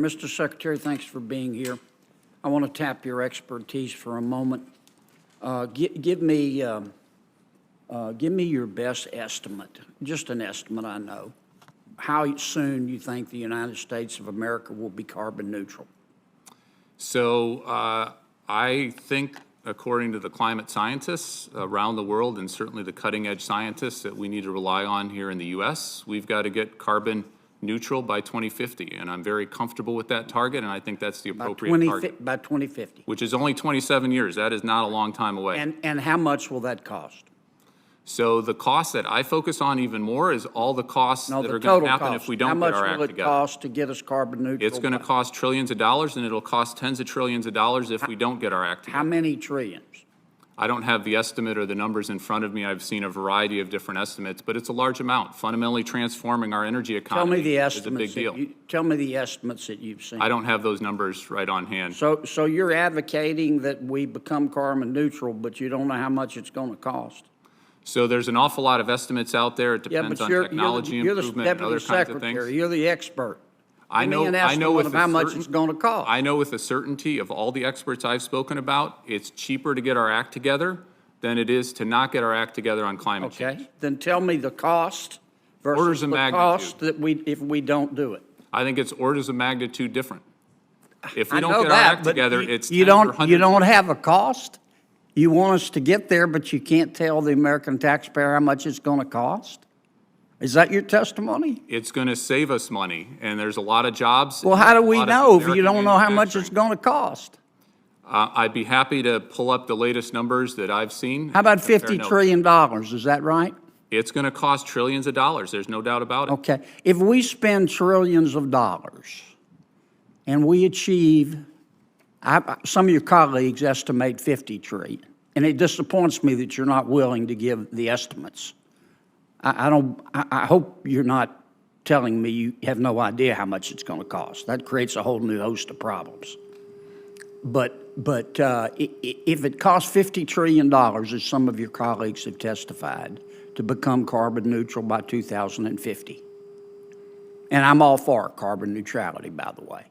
Mr. Secretary, thanks for being here. I want to tap your expertise for a moment. Give me your best estimate, just an estimate, I know, how soon you think the United States of America will be carbon neutral. So I think, according to the climate scientists around the world, and certainly the cutting-edge scientists that we need to rely on here in the U.S., we've got to get carbon neutral by 2050, and I'm very comfortable with that target, and I think that's the appropriate target. By 2050. Which is only 27 years. That is not a long time away. And how much will that cost? So the cost that I focus on even more is all the costs that are going to happen if we don't get our act together. How much will it cost to get us carbon neutral? It's going to cost trillions of dollars, and it'll cost tens of trillions of dollars if we don't get our act together. How many trillions? I don't have the estimate or the numbers in front of me. I've seen a variety of different estimates, but it's a large amount. Fundamentally transforming our energy economy is a big deal. Tell me the estimates that you've seen. I don't have those numbers right on hand. So you're advocating that we become carbon neutral, but you don't know how much it's going to cost? So there's an awful lot of estimates out there. It depends on technology improvement and other kinds of things. You're the expert. I know with how much it's going to cost. I know with the certainty of all the experts I've spoken about, it's cheaper to get our act together than it is to not get our act together on climate change. Okay, then tell me the cost versus the cost that if we don't do it. I think it's orders of magnitude different. If we don't get our act together, it's you don't have a cost. You want us to get there, but you can't tell the American taxpayer how much it's going to cost? Is that your testimony? It's going to save us money, and there's a lot of jobs. Well, how do we know if you don't know how much it's going to cost? I'd be happy to pull up the latest numbers that I've seen. How about $50 trillion? Is that right? It's going to cost trillions of dollars. There's no doubt about it. Okay. If we spend trillions of dollars and we achieve, some of your colleagues estimate 50 trillion, and it disappoints me that you're not willing to give the estimates. I hope you're not telling me you have no idea how much it's going to cost. That creates a whole new host of problems. But if it costs $50 trillion, as some of your colleagues have testified, to become carbon neutral by 2050, and I'm all for carbon neutrality, by the way,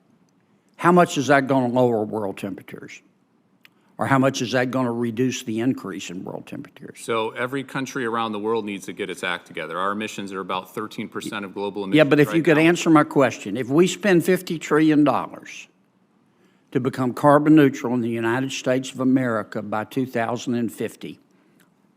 how much is that going to lower world temperatures? Or how much is that going to reduce the increase in world temperatures? So every country around the world needs to get its act together. Our emissions are about 13% of global emissions. Yeah, but if you could answer my question, if we spend $50 trillion to become carbon neutral in the United States of America by 2050,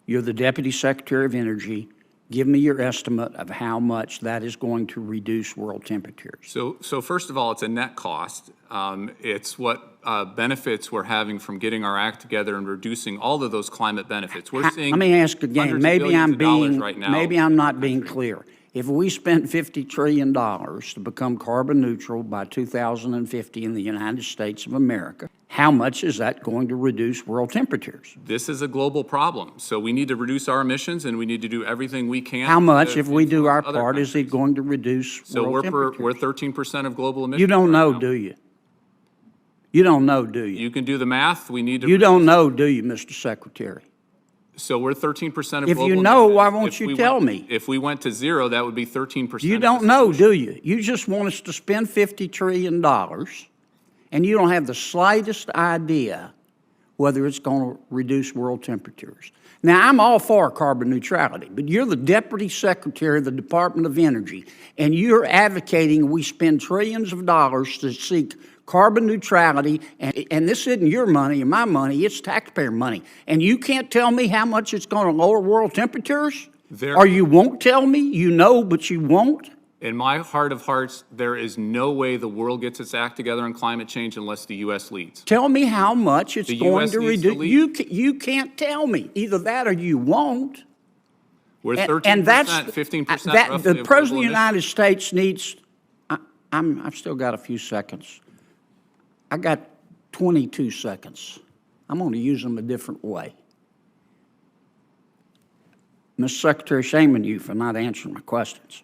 you're the Deputy Secretary of Energy. Give me your estimate of how much that is going to reduce world temperatures. So first of all, it's a net cost. It's what benefits we're having from getting our act together and reducing all of those climate benefits. We're seeing. Let me ask again. Maybe I'm not being clear. If we spent $50 trillion to become carbon neutral by 2050 in the United States of America, how much is that going to reduce world temperatures? This is a global problem. So we need to reduce our emissions, and we need to do everything we can. How much, if we do our part, is it going to reduce world temperatures? So we're 13% of global emissions. You don't know, do you? You don't know, do you? You can do the math. We need to. You don't know, do you, Mr. Secretary? So we're 13% of global emissions. If you know, why won't you tell me? If we went to zero, that would be 13%. You don't know, do you? You just want us to spend $50 trillion, and you don't have the slightest idea whether it's going to reduce world temperatures. Now, I'm all for carbon neutrality, but you're the Deputy Secretary of the Department of Energy, and you're advocating we spend trillions of dollars to seek carbon neutrality, and this isn't your money or my money, it's taxpayer money. And you can't tell me how much it's going to lower world temperatures? Or you won't tell me? You know, but you won't? In my heart of hearts, there is no way the world gets its act together on climate change unless the U.S. leads. Tell me how much it's going to reduce. You can't tell me. Either that or you won't. We're 13%, 15% roughly. The President of the United States needs, I've still got a few seconds. I got 22 seconds. I'm going to use them a different way. Mr. Secretary, shame on you for not answering my questions.